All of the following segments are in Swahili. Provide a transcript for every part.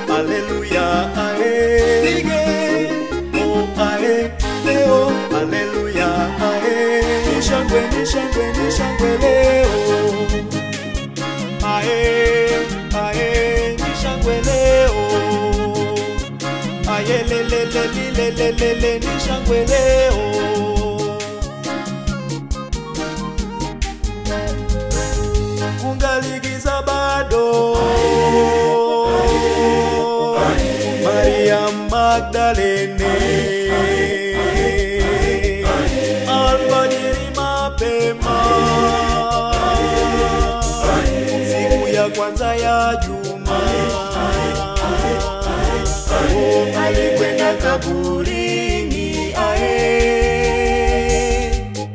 Hallelujah, ae. Oh, ae. Leo, hallelujah, ae. Nishangwe, nishangwe, nishangwe leo. Ae, ae, nishangwe leo. Ae, le, nishangwe leo. Kungaligiza bado. Maria Magdalene, alfajiri mapema, siku ya kwanza ya juma, alikwenda kaburini,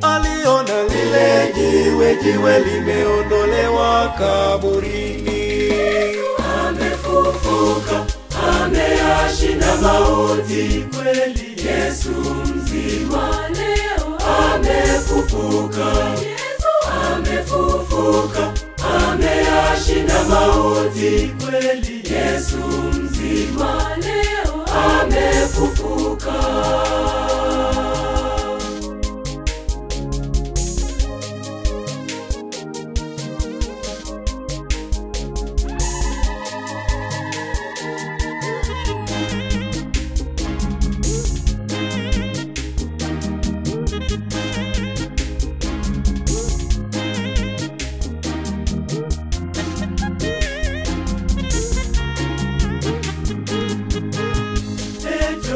aliona lile jiwe limeondolewa kaburini. Amefufuka, ameyashinda mauti, kweli Yesu mzima leo. Amefufuka, Yesu amefufuka, ameyashinda mauti, kweli Yesu mzima leo. Amefufuka.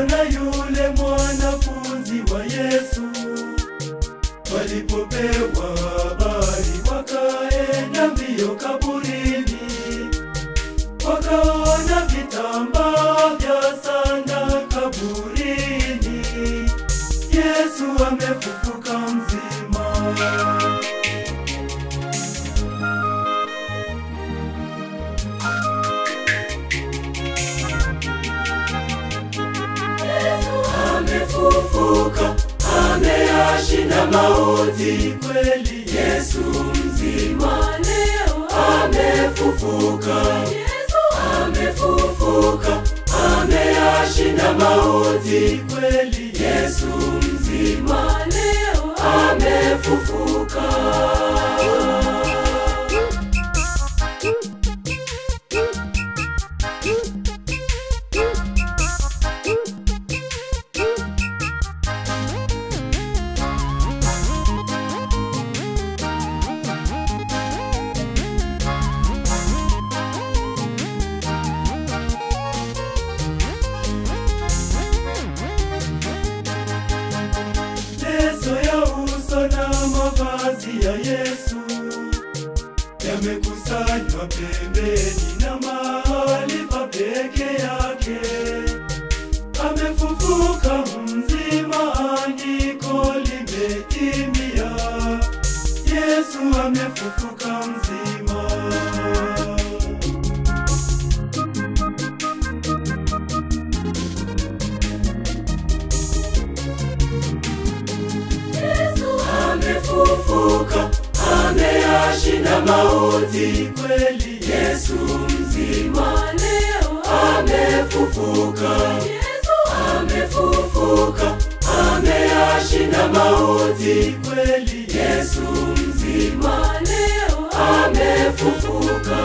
Na yule mwanafunzi wa Yesu walipopewa habari, wakaenda mbio kaburini, wakaona vitambaa vya sanda kaburini. Yesu amefufuka mzima. Amefufuka, ameyashinda mauti, kweli Yesu mzima leo. Amefufuka, Yesu amefufuka, ameyashinda mauti, kweli Yesu mzima leo. Amefufuka. Leso ya uso na mavazi ya Yesu yamekusanywa pembeni na mahali pa peke yake. Amefufuka mzima, andiko limetimia. Yesu amefufuka mzima. Amefufuka, ameyashinda mauti, kweli Yesu mzima leo. Amefufuka, Yesu amefufuka, ameyashinda mauti, kweli Yesu mzima leo. Amefufuka.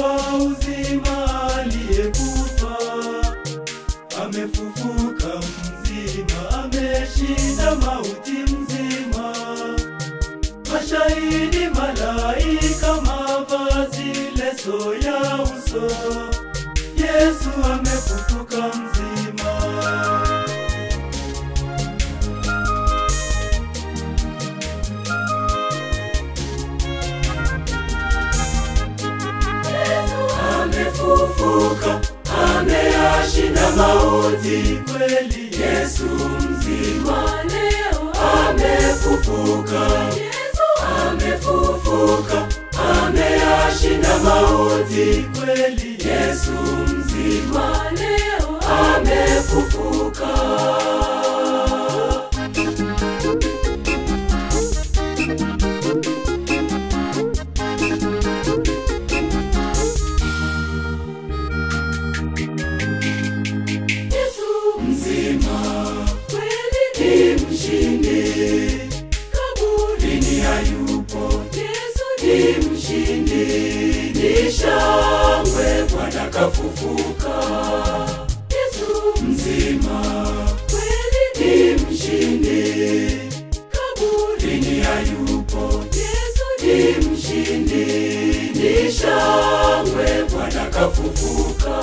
Wa uzima aliyekufa amefufuka mzima, ameshinda mauti mzima. Mashahidi, malaika, mavazi, leso ya uso, Yesu amefufuka mzima. Amefufuka, ameyashinda mauti, mauti kweli. Yesu mzima leo amefufuka. Yesu amefufuka, ameyashinda mauti kweli. Yesu mzima leo amefufuka. Kaburini hayupo, Yesu ni mshindi. Ni shangwe, Bwana kafufuka. Yesu mzima kweli ni mshindi. Kaburini hayupo, Yesu ni mshindi. Ni shangwe, Bwana kafufuka.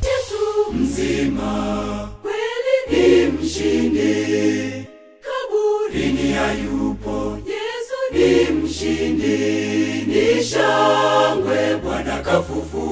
Yesu mzima ni mshindi. Kaburini hayupo, Yesu ni mshindi. Ni shangwe, Bwana kafufuka.